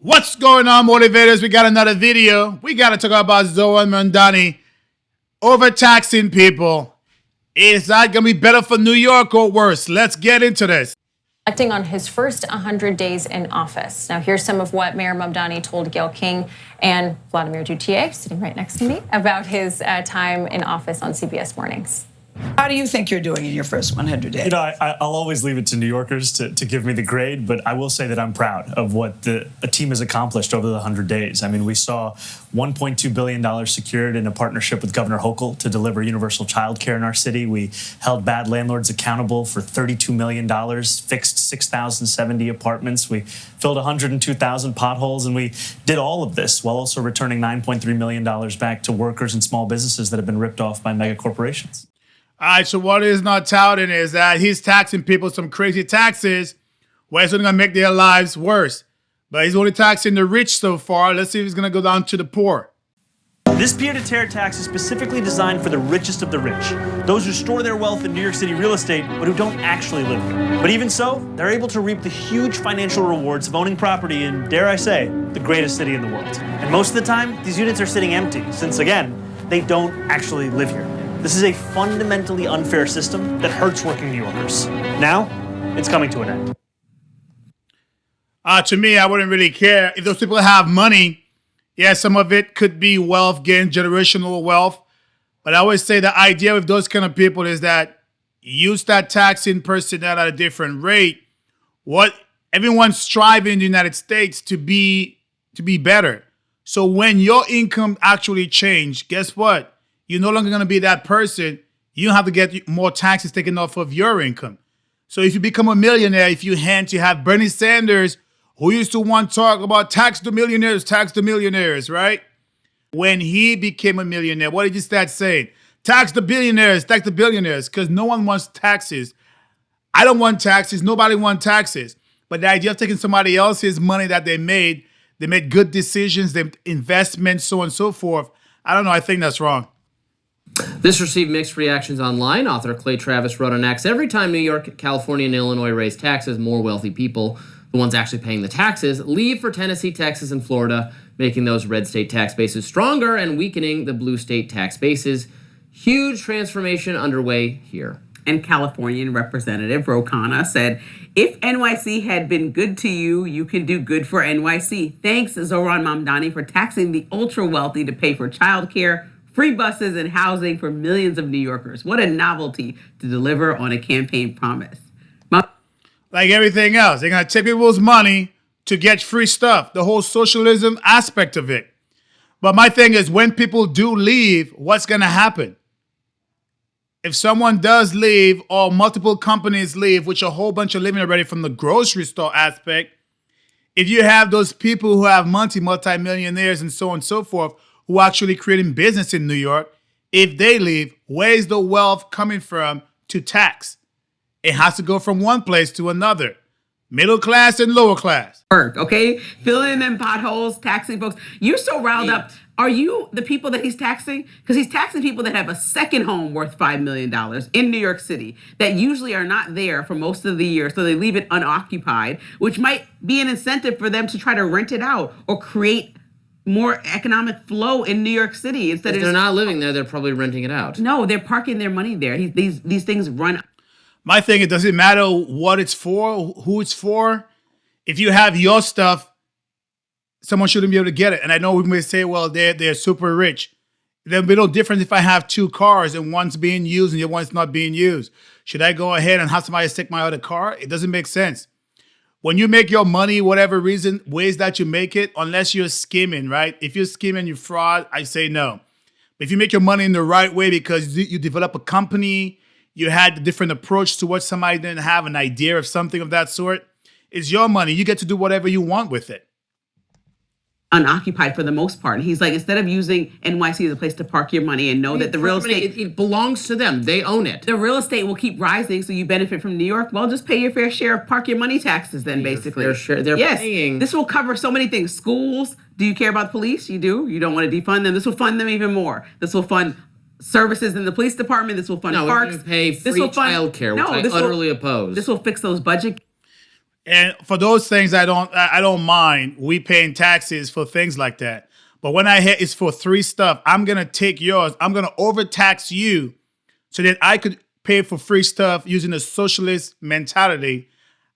What's going on, motivators? We got another video. We got to talk about Zoe and Mamdani overtaxing people. Is that going to be better for New York or worse? Let's get into this. Acting on his first 100 days in office. Now, here's some of what Mayor Mamdani told Gayle King and Vladimir Duthiers, sitting right next to me, about his time in office on CBS Mornings. How do you think you're doing in your first 100 days? You know, I'll always leave it to New Yorkers to give me the grade, but I will say that I'm proud of what a team has accomplished over the 100 days. I mean, we saw $1.2 billion secured in a partnership with Governor Hochul to deliver universal child care in our city. We held bad landlords accountable for $32 million, fixed 6,070 apartments. We filled 102,000 potholes, and we did all of this while also returning $9.3 million back to workers and small businesses that have been ripped off by mega corporations. All right, so what he's not touting is that he's taxing people some crazy taxes where it's only going to make their lives worse. But he's only taxing the rich so far. Let's see if he's going to go down to the poor. This pied-à-terre tax is specifically designed for the richest of the rich, those who store their wealth in New York City real estate, but who don't actually live here. But even so, they're able to reap the huge financial rewards of owning property in, dare I say, the greatest city in the world. And most of the time, these units are sitting empty, since again, they don't actually live here. This is a fundamentally unfair system that hurts working New Yorkers. Now, it's coming to an end. To me, I wouldn't really care. If those people have money, yeah, some of it could be wealth gain, generational wealth. But I always say the idea with those kind of people is that you start taxing personnel at a different rate. What everyone's striving in the United States to be better. So when your income actually change, guess what? You're no longer going to be that person. You have to get more taxes taken off of your income. So if you become a millionaire, if you have Bernie Sanders, who used to want to talk about tax the millionaires, right? When he became a millionaire, what did he start saying? Tax the billionaires, because no one wants taxes. I don't want taxes. Nobody wants taxes. But the idea of taking somebody else's money that they made good decisions, they investments, so on and so forth. I don't know. I think that's wrong. This received mixed reactions online. Author Clay Travis wrote on X, every time New York, California, and Illinois raise taxes, more wealthy people, the ones actually paying the taxes, leave for Tennessee, Texas, and Florida, making those red state tax bases stronger and weakening the blue state tax bases. Huge transformation underway here. And Californian Representative Ro Khanna said, if NYC had been good to you, you can do good for NYC. Thanks, Zohran Mamdani, for taxing the ultra-wealthy to pay for childcare, free buses, and housing for millions of New Yorkers. What a novelty to deliver on a campaign promise. Like everything else, they're going to take people's money to get free stuff, the whole socialism aspect of it. But my thing is, when people do leave, what's going to happen? If someone does leave or multiple companies leave, which a whole bunch are leaving already from the grocery store aspect, if you have those people who have multi-millionaires and so on and so forth, who are actually creating business in New York, if they leave, where's the wealth coming from to tax? It has to go from one place to another. Middle class and lower class. Okay? Filling in them potholes, taxing folks. You're so riled up. Are you the people that he's taxing? Because he's taxing people that have a second home worth $5 million in New York City that usually are not there for most of the year, so they leave it unoccupied, which might be an incentive for them to try to rent it out or create more economic flow in New York City. Instead If they're not living there, they're probably renting it out. No, they're parking their money there. These things run. My thing, it doesn't matter what it's for, who it's for. If you have your stuff, someone shouldn't be able to get it. And I know we may say, well, they're super rich. There'll be no difference if I have two cars and one's being used and the one's not being used. Should I go ahead and have somebody take my other car? It doesn't make sense. When you make your money, whatever ways that you make it, unless you're skimming, right? If you're skimming, you fraud, I say no. But if you make your money in the right way because you develop a company, you had a different approach to what somebody didn't have, an idea of something of that sort, it's your money. You get to do whatever you want with it. Unoccupied for the most part. And he's like, instead of using NYC as a place to park your money and know that the real estate... It belongs to them. They own it. The real estate will keep rising, so you benefit from New York. Well, just pay your fair share of park your money taxes then, basically. Fair share. They're paying. This will cover so many things. Schools. Do you care about the police? You do. You don't want to defund them. This will fund them even more. This will fund services in the police department. This will fund parks. We're going to pay free child care, which I utterly oppose. This will fix those budget... And for those things, I don't mind we paying taxes for things like that. But when I hit it's for three stuff, I'm gonna take yours. I'm gonna overtax you so that I could pay for free stuff using a socialist mentality.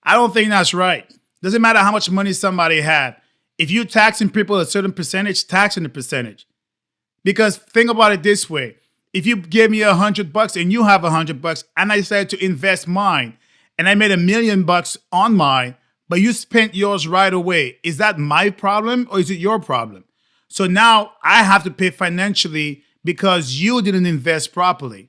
I don't think that's right. Doesn't matter how much money somebody had. If you're taxing people a certain percentage, taxing the percentage. Because think about it this way: if you give me $100 and you have $100, and I decided to invest mine, and I made $1 million on mine, but you spent yours right away, is that my problem or is it your problem? So now I have to pay financially because you didn't invest properly.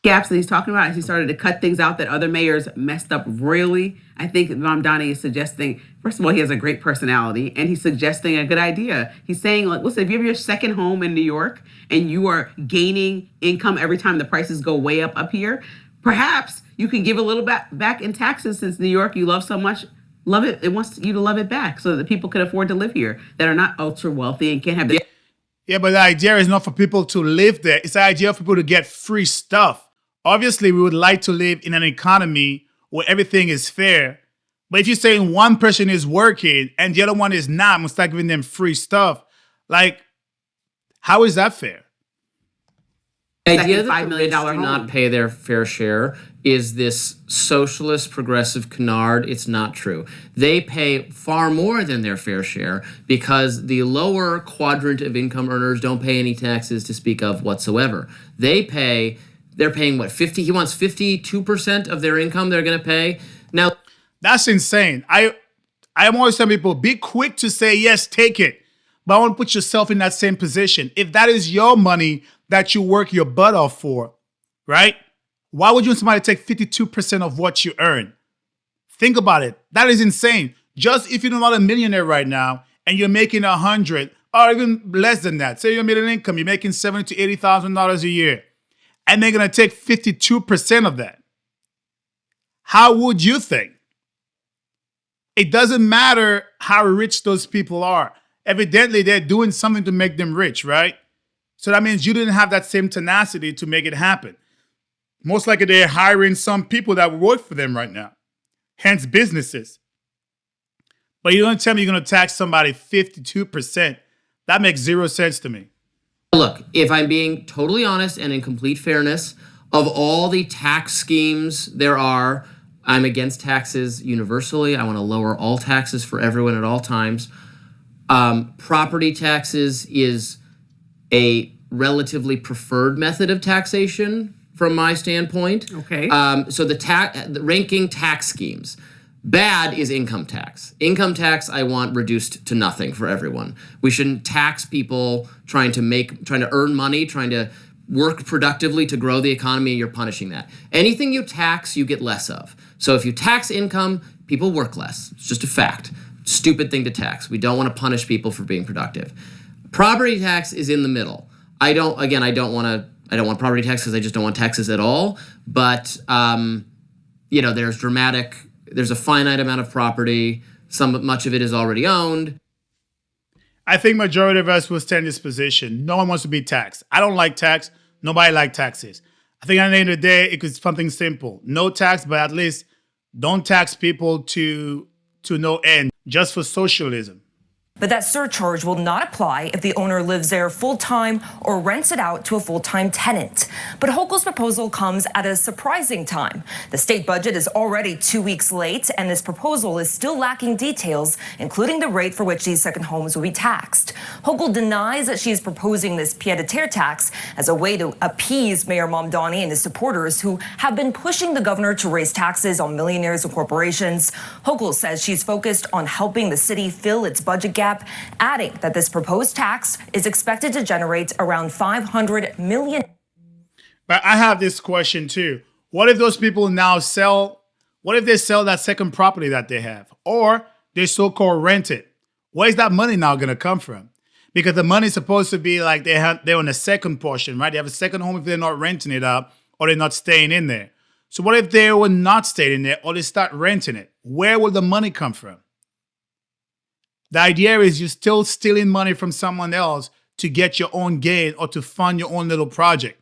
Gaps that he's talking about as he started to cut things out that other mayors messed up royally. I think Mamdani is suggesting, first of all, he has a great personality and he's suggesting a good idea. He's saying, like, listen, if you have your second home in New York and you are gaining income every time the prices go way up here, perhaps you can give a little back in taxes since New York you love so much. Love it. It wants you to love it back so that people can afford to live here that are not ultra wealthy and can't have the. Yeah, but the idea is not for people to live there. It's the idea for people to get free stuff. Obviously, we would like to live in an economy where everything is fair. But if you're saying one person is working and the other one is not, and start giving them free stuff, like, how is that fair? The idea that $5 the million rich do home. not pay their fair share is this socialist progressive canard. It's not true. They pay far more than their fair share because the lower quadrant of income earners don't pay any taxes to speak of whatsoever. They're paying what, 50? He wants 52% of their income they're going to pay. Now, that's insane. I am always telling people, be quick to say, yes, take it. But I want to put yourself in that same position. If that is your money that you work your butt off for, right? Why would you want somebody to take 52% of what you earn? Think about it. That is insane. Just if you're not a millionaire right now and you're making 100 or even less than that, say you're middle income, you're making $70,000 to $80,000 a year, and they're going to take 52% of that. How would you think? It doesn't matter how rich those people are. Evidently, they're doing something to make them rich, right? So that means you didn't have that same tenacity to make it happen. Most likely they're hiring some people that work for them right now, hence businesses. But you don't tell me you're going to tax somebody 52%. That makes zero sense to me. look, if I'm being totally honest and in complete fairness, of all the tax schemes there are, I'm against taxes universally. I want to lower all taxes for everyone at all times. Property taxes is a relatively preferred method of taxation from my standpoint. Okay. So the ranking tax schemes. Bad is income tax. Income tax I want reduced to nothing for everyone. We shouldn't tax people trying to earn money, trying to work productively to grow the economy, and you're punishing that. Anything you tax, you get less of. So if you tax income, people work less. It's just a fact. Stupid thing to tax. We don't want to punish people for being productive. Property tax is in the middle. I don't want property tax because I just don't want taxes at all. But there's a finite amount of property. Much of it is already owned. I think majority of us will stand in this position. No one wants to be taxed. I don't like tax. Nobody likes taxes. I think at the end of the day, it could something simple. No tax, but at least don't tax people to no end, just for socialism. But that surcharge will not apply if the owner lives there full-time or rents it out to a full-time tenant. But Hochul's proposal comes at a surprising time. The state budget is already 2 weeks late, and this proposal is still lacking details, including the rate for which these second homes will be taxed. Hochul denies that she is proposing this pied-à-terre tax as a way to appease Mayor Mamdani and his supporters who have been pushing the governor to raise taxes on millionaires and corporations. Hochul says she's focused on helping the city fill its budget gap, adding that this proposed tax is expected to generate around $500 million. But I have this question too. What if those people now what if they sell that second property that they have? Or they so-called rent it? Where's that money now going to come from? Because the money's supposed to be like they're on the second portion, right? They have a second home if they're not renting it up or they're not staying in there. So what if they were not staying in there or they start renting it? Where will the money come from? The idea is you're still stealing money from someone else to get your own gain or to fund your own little project.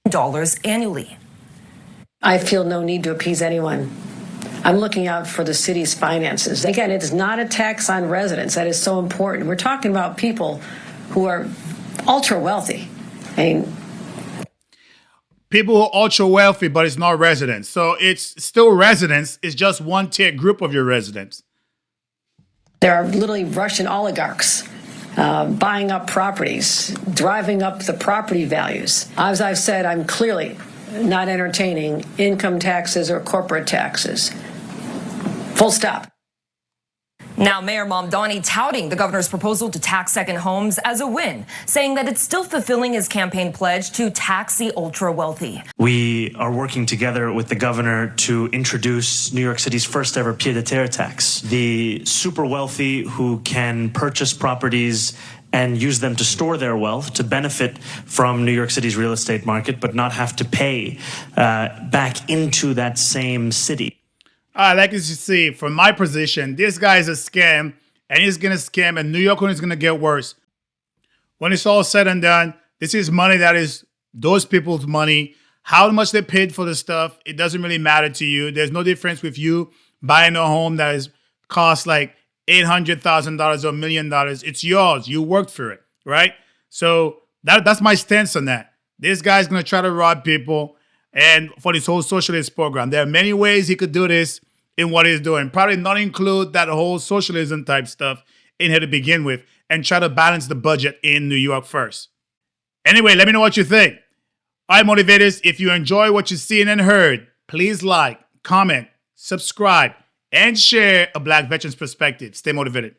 Dollars annually. I feel no need to appease anyone. I'm looking out for the city's finances. Again, it is not a tax on residents. That is so important. We're talking about people who are ultra wealthy. I mean, people who are ultra wealthy, but it's not residents. So it's still residents. It's just one tier group of your residents. there are literally Russian oligarchs buying up properties, driving up the property values. As I've said, I'm clearly not entertaining income taxes or corporate taxes. Full stop. Now, Mayor Mamdani touting the governor's proposal to tax second homes as a win, saying that it's still fulfilling his campaign pledge to tax the ultra wealthy. We are working together with the governor to introduce New York City's first ever pied-à-terre tax. The super wealthy who can purchase properties and use them to store their wealth to benefit from New York City's real estate market, but not have to pay back into that same city. I like to see, from my position, this guy is a scam, and he's going to scam, and New York is going to get worse. When it's all said and done, this is money that is those people's money. How much they paid for the stuff, it doesn't really matter to you. There's no difference with you buying a home that is cost like $800,000 or $1 million. It's yours. You worked for it, right? So that's my stance on that. This guy's going to try to rob people and for this whole socialist program. There are many ways he could do this in what he's doing. Probably not include that whole socialism type stuff in here to begin with and try to balance the budget in New York first. Anyway, let me know what you think. All right, motivators, if you enjoy what you've seen and heard, please like, comment, subscribe, and share a Black Veteran's Perspective. Stay motivated.